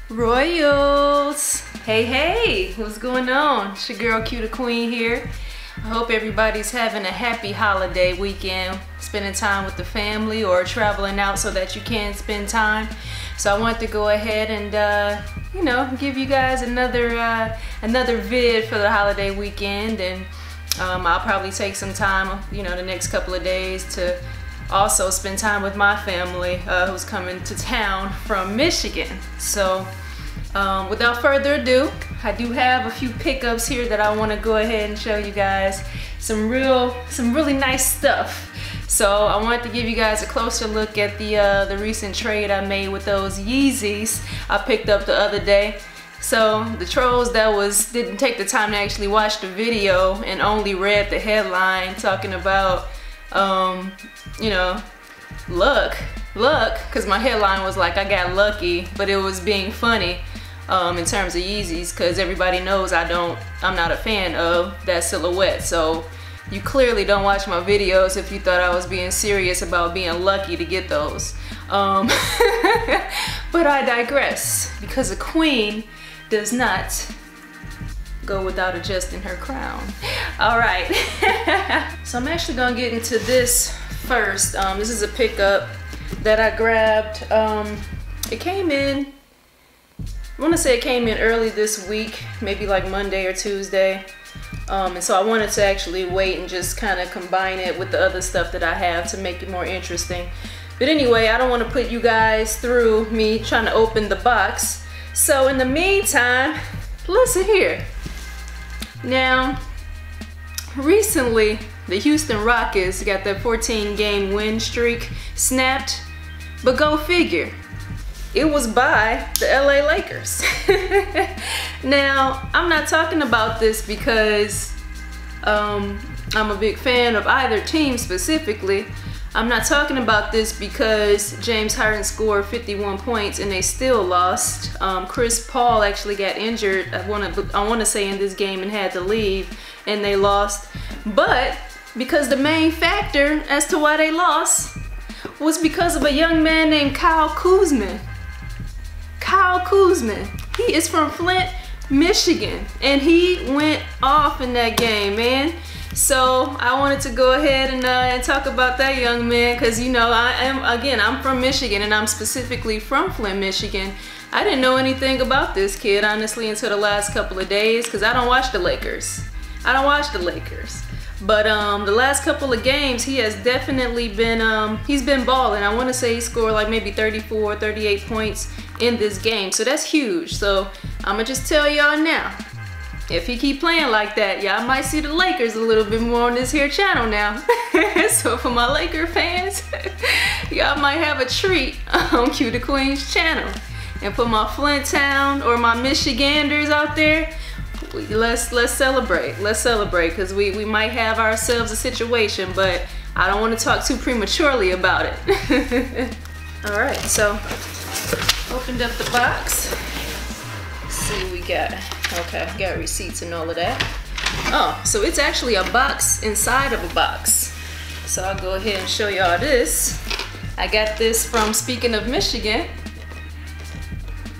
Royals! Hey, what's going on? It's your girl QdaQueen here. I hope everybody's having a happy holiday weekend, spending time with the family or traveling out so that you can spend time. So I want to go ahead and give you guys another vid for the holiday weekend, and I'll probably take some time, the next couple of days to also spend time with my family who's coming to town from Michigan. So without further ado, I do have a few pickups here that I want to go ahead and show you guys some really nice stuff. So I wanted to give you guys a closer look at the recent trade I made with those Yeezys I picked up the other day. So the trolls that didn't take the time to actually watch the video and only read the headline talking about luck, because my headline was like, I got lucky, but it was being funny in terms of Yeezys, because everybody knows I'm not a fan of that silhouette. So you clearly don't watch my videos if you thought I was being serious about being lucky to get those. But I digress, because a queen does not go without adjusting her crown. All right. So I'm actually gonna get into this first. This is a pickup that I grabbed. It came in, I want to say it came in early this week, maybe like Monday or Tuesday. And so I wanted to actually wait and just kind of combine it with the other stuff that I have to make it more interesting. But anyway, I don't want to put you guys through me trying to open the box. So in the meantime, listen here. Now, recently, the Houston Rockets got their 14-game win streak snapped, but go figure, it was by the LA Lakers. Now, I'm not talking about this because I'm a big fan of either team specifically. I'm not talking about this because James Harden scored 51 points and they still lost. Chris Paul actually got injured, I want to say, in this game and had to leave, and they lost. But because the main factor as to why they lost was because of a young man named Kyle Koosman. Kyle Koosman. He is from Flint, Michigan, and he went off in that game, man. So I wanted to go ahead and talk about that young man, because I'm from Michigan, and I'm specifically from Flint, Michigan. I didn't know anything about this kid, honestly, until the last couple of days, because I don't watch the Lakers. But the last couple of games, he has definitely been, he's been balling. I want to say he scored like maybe 34, 38 points in this game. So that's huge. So I'm going to just tell y'all now, if he keep playing like that, y'all might see the Lakers a little bit more on this here channel now. So for my Laker fans, y'all might have a treat on QdaQueen's channel. And for my Flint Town or my Michiganders out there, let's celebrate. Let's celebrate, because we might have ourselves a situation, but I don't want to talk too prematurely about it. All right, so opened up the box. Let's see what we got. Okay, got receipts and all of that. Oh, so it's actually a box inside of a box. So I'll go ahead and show y'all this. I got this from, speaking of Michigan,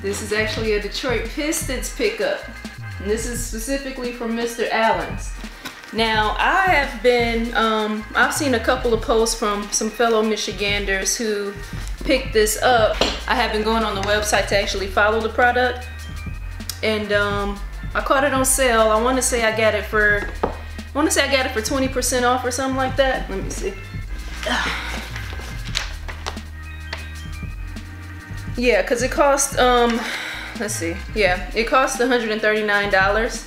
this is actually a Detroit Pistons pickup. And this is specifically from Mr. Allen's. Now, I have been, I've seen a couple of posts from some fellow Michiganders who picked this up. I have been going on the website to actually follow the product. And I caught it on sale. I want to say I got it for 20% off or something like that. Let me see. Yeah, because it cost, let's see. Yeah, it cost $139,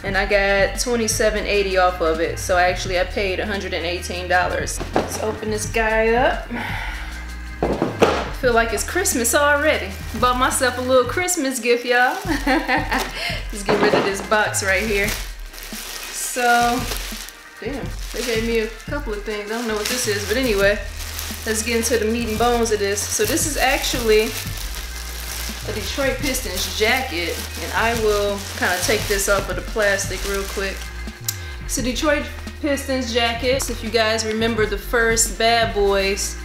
and I got $27.80 off of it. So actually I paid $118. Let's open this guy up. I feel like it's Christmas already. Bought myself a little Christmas gift, y'all. Let's get rid of this box right here. So, damn, they gave me a couple of things. I don't know what this is, but anyway, let's get into the meat and bones of this. So this is actually a Detroit Pistons jacket, and I will kind of take this off of the plastic real quick. It's a Detroit Pistons jacket. If you guys remember the first Bad Boys,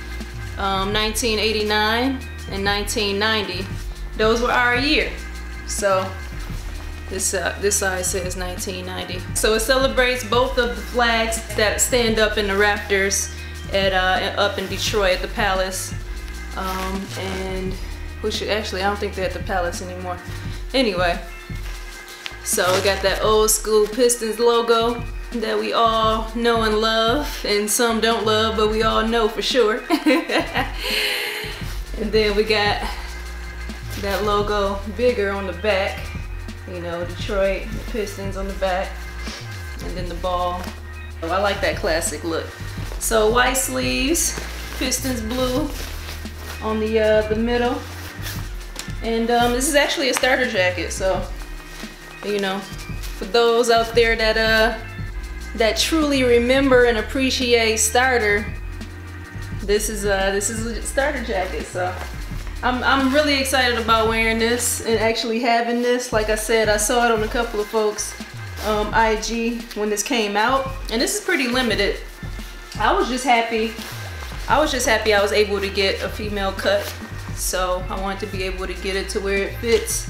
1989 and 1990, those were our year. So this side says 1990. So it celebrates both of the flags that stand up in the rafters at up in Detroit at the Palace. And actually, I don't think they're at the Palace anymore. Anyway, so we got that old school Pistons logo that we all know and love, and some don't love, but we all know for sure. And then we got that logo bigger on the back, you know, Detroit, the Pistons on the back, and then the ball. Oh, I like that classic look. So white sleeves, Pistons blue on the middle, and this is actually a starter jacket. So, you know, for those out there that truly remember and appreciate starter, this is a starter jacket. So I'm really excited about wearing this and actually having this. Like I said, I saw it on a couple of folks' IG when this came out, and this is pretty limited. I was just happy I was able to get a female cut, so I wanted to be able to get it to where it fits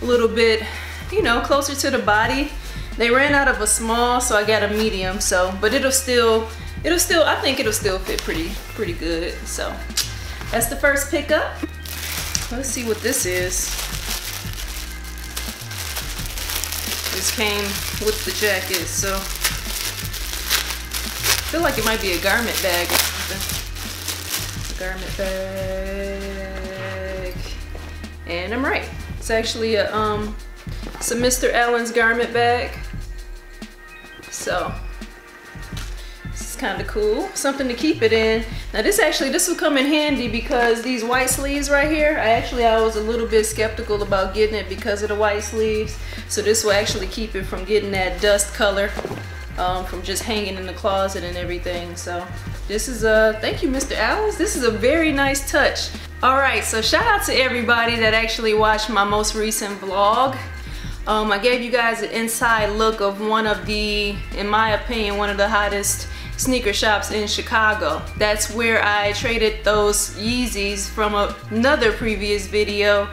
a little bit, you know, closer to the body. They ran out of a small, so I got a medium. So, but I think it'll still fit pretty good. So that's the first pickup. Let's see what this is. This came with the jacket, so I feel like it might be a garment bag or something. Garment bag, and I'm right. It's actually a Mr. Allen's garment bag. So this is kind of cool, something to keep it in. Now this will come in handy because these white sleeves right here, I was a little bit skeptical about getting it because of the white sleeves. So this will actually keep it from getting that dust color from just hanging in the closet and everything. So this is thank you, Mr. Allen's. This is a very nice touch. All right, so shout out to everybody that actually watched my most recent vlog. I gave you guys an inside look of one of the, in my opinion, one of the hottest sneaker shops in Chicago. That's where I traded those Yeezys from another previous video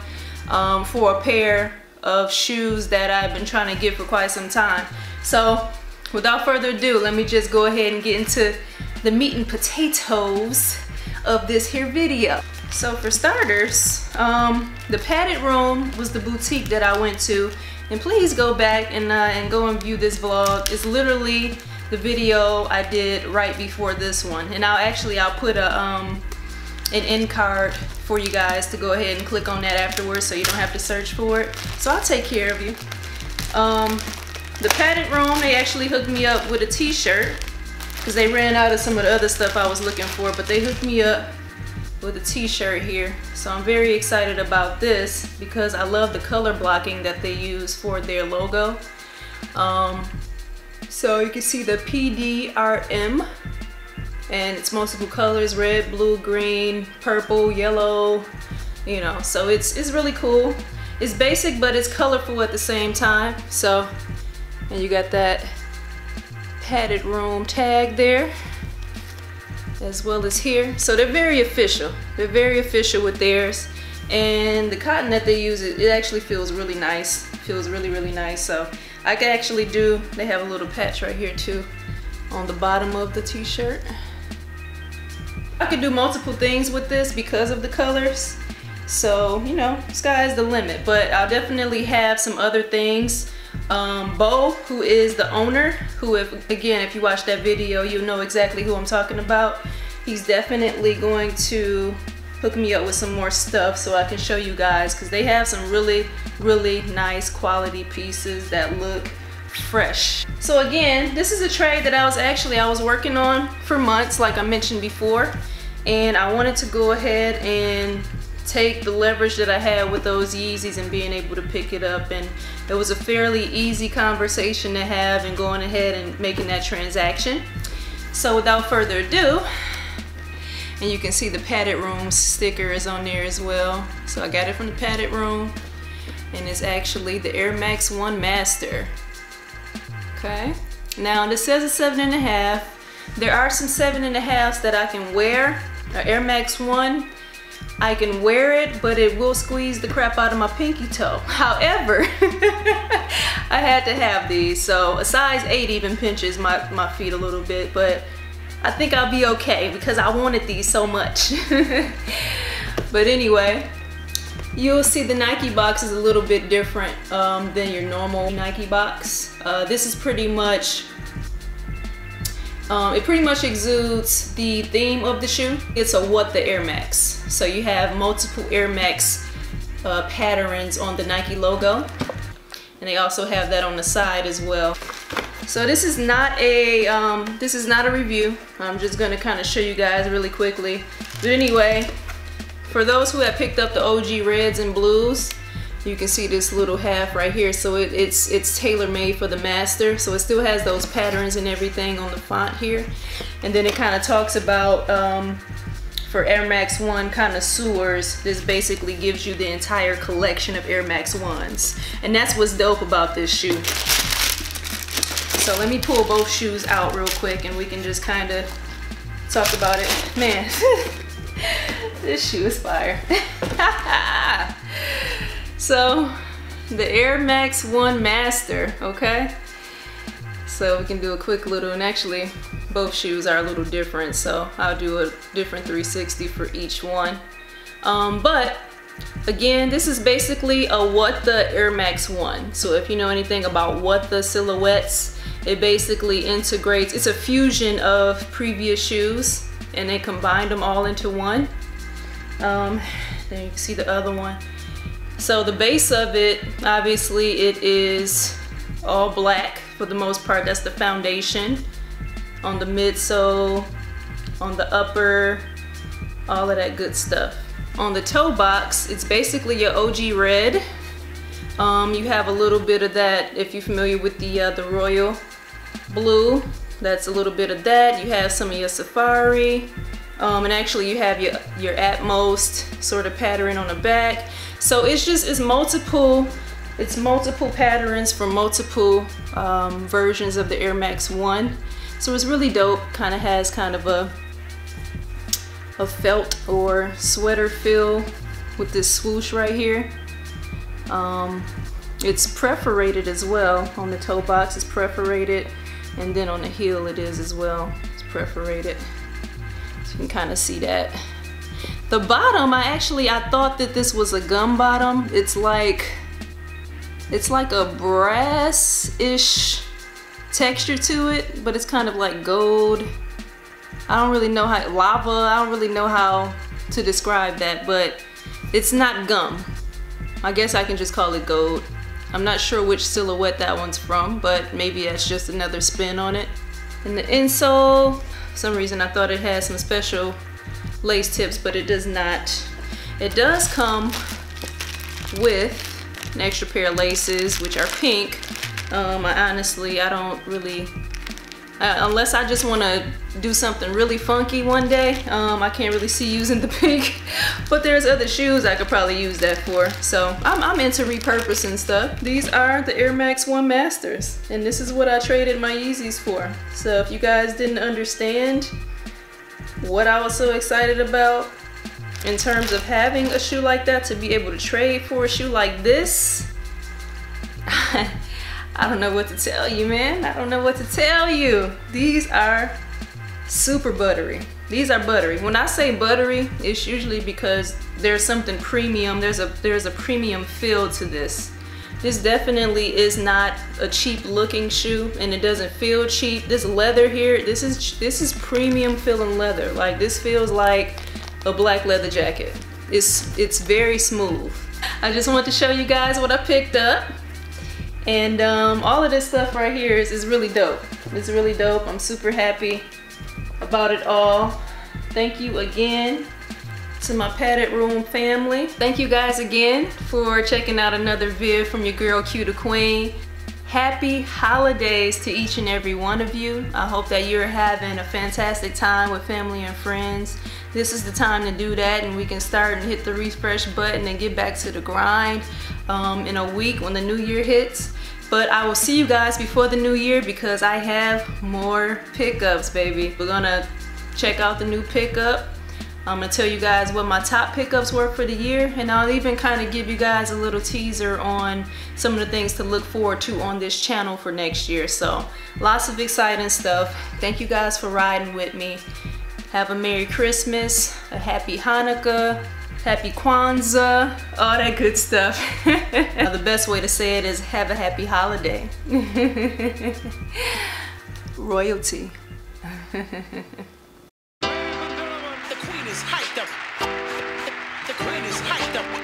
for a pair of shoes that I've been trying to get for quite some time. So without further ado, let me just go ahead and get into the meat and potatoes of this here video. So for starters, the Padded Room was the boutique that I went to, and please go back and go and view this vlog. It's literally the video I did right before this one, and I'll put an end card for you guys to go ahead and click on that afterwards, so you don't have to search for it. So I'll take care of you. The Padded Room, they actually hooked me up with a t-shirt because they ran out of some of the other stuff I was looking for, but they hooked me up with a t-shirt here. So I'm very excited about this because I love the color blocking that they use for their logo. So you can see the PDRM, and it's multiple colors: red, blue, green, purple, yellow, you know, so it's really cool. It's basic, but it's colorful at the same time. So, and you got that Padded Room tag there, as well as here. So they're very official. They're very official with theirs. And the cotton that they use, it actually feels really nice. It feels really, really nice. So I can actually they have a little patch right here too on the bottom of the t-shirt. I could do multiple things with this because of the colors. So, you know, sky's the limit, but I'll definitely have some other things. Bo, who is the owner, who if you watch that video, you'll know exactly who I'm talking about. He's definitely going to hook me up with some more stuff so I can show you guys, because they have some really, really nice quality pieces that look fresh. So again, this is a trade that I was working on for months, like I mentioned before, and I wanted to go ahead and take the leverage that I had with those Yeezys and being able to pick it up, and it was a fairly easy conversation to have and going ahead and making that transaction. So without further ado, and you can see the Padded Room sticker is on there as well. So I got it from the Padded Room, and it's actually the Air Max 1 Master. Okay, now this says a 7.5. There are some 7.5s that I can wear, Air Max 1. I can wear it, but it will squeeze the crap out of my pinky toe. However, I had to have these. So a size 8 even pinches my feet a little bit, but I think I'll be okay because I wanted these so much. But anyway, you'll see the Nike box is a little bit different than your normal Nike box. This is pretty much, it pretty much exudes the theme of the shoe. It's a What the Air Max. So you have multiple Air Max patterns on the Nike logo. And they also have that on the side as well. So this is not a review. I'm just gonna kind of show you guys really quickly. But anyway, for those who have picked up the OG reds and blues, you can see this little half right here. So it's tailor-made for the master. So it still has those patterns and everything on the font here. And then it kind of talks about for Air Max 1 connoisseurs, this basically gives you the entire collection of Air Max 1s. And that's what's dope about this shoe. So let me pull both shoes out real quick and we can just kind of talk about it. Man, this shoe is fire. So the Air Max 1 Master, okay? So we can do a quick little, and actually both shoes are a little different, so I'll do a different 360 for each one. But again, this is basically a What the Air Max 1. So if you know anything about What the silhouettes, it basically integrates, it's a fusion of previous shoes and they combined them all into one. Then you can see the other one. So the base of it, obviously it is all black for the most part. That's the foundation. On the midsole, on the upper, all of that good stuff. On the toe box, it's basically your OG red. You have a little bit of that, if you're familiar with the royal blue, that's a little bit of that. You have some of your safari, and actually you have your Atmos sort of pattern on the back. So it's multiple patterns for multiple versions of the Air Max 1. So it's really dope. Kind of has kind of a felt or sweater feel with this swoosh right here. It's perforated as well. On the toe box it's perforated, and then on the heel it is as well. It's perforated. So you can kind of see that. The bottom, I thought that this was a gum bottom. It's like a brass-ish texture to it, but it's kind of like gold. I don't really know how, lava, I don't really know how to describe that, but it's not gum. I guess I can just call it gold. I'm not sure which silhouette that one's from, but maybe that's just another spin on it. And the insole, for some reason I thought it had some special lace tips, but it does not. It does come with an extra pair of laces, which are pink. I don't really, unless I just want to do something really funky one day, I can't really see using the pink, but there's other shoes I could probably use that for. So I'm into repurposing stuff. These are the Air Max 1 Masters, and this is what I traded my Yeezys for. So if you guys didn't understand what I was so excited about in terms of having a shoe like that, to be able to trade for a shoe like this, I don't know what to tell you, man. I don't know what to tell you. These are super buttery. These are buttery. When I say buttery, it's usually because there's something premium. There's a premium feel to this. This definitely is not a cheap looking shoe, and it doesn't feel cheap. This leather here, this is premium feeling leather. Like, this feels like a black leather jacket. It's very smooth. I just wanted to show you guys what I picked up. And all of this stuff right here is really dope. It's really dope. I'm super happy about it all. Thank you again to my padded room family. Thank you guys again for checking out another vid from your girl QdaQueen. Happy holidays to each and every one of you. I hope that you're having a fantastic time with family and friends. This is the time to do that, and we can start and hit the refresh button and get back to the grind in a week when the new year hits. But I will see you guys before the new year because I have more pickups, baby. We're gonna check out the new pickup. I'm gonna tell you guys what my top pickups were for the year, and I'll even kind of give you guys a little teaser on some of the things to look forward to on this channel for next year. So lots of exciting stuff. Thank you guys for riding with me. Have a Merry Christmas, a Happy Hanukkah, Happy Kwanzaa, all that good stuff. The best way to say it is have a happy holiday. Royalty. The queen is hyped up. The queen is hyped up.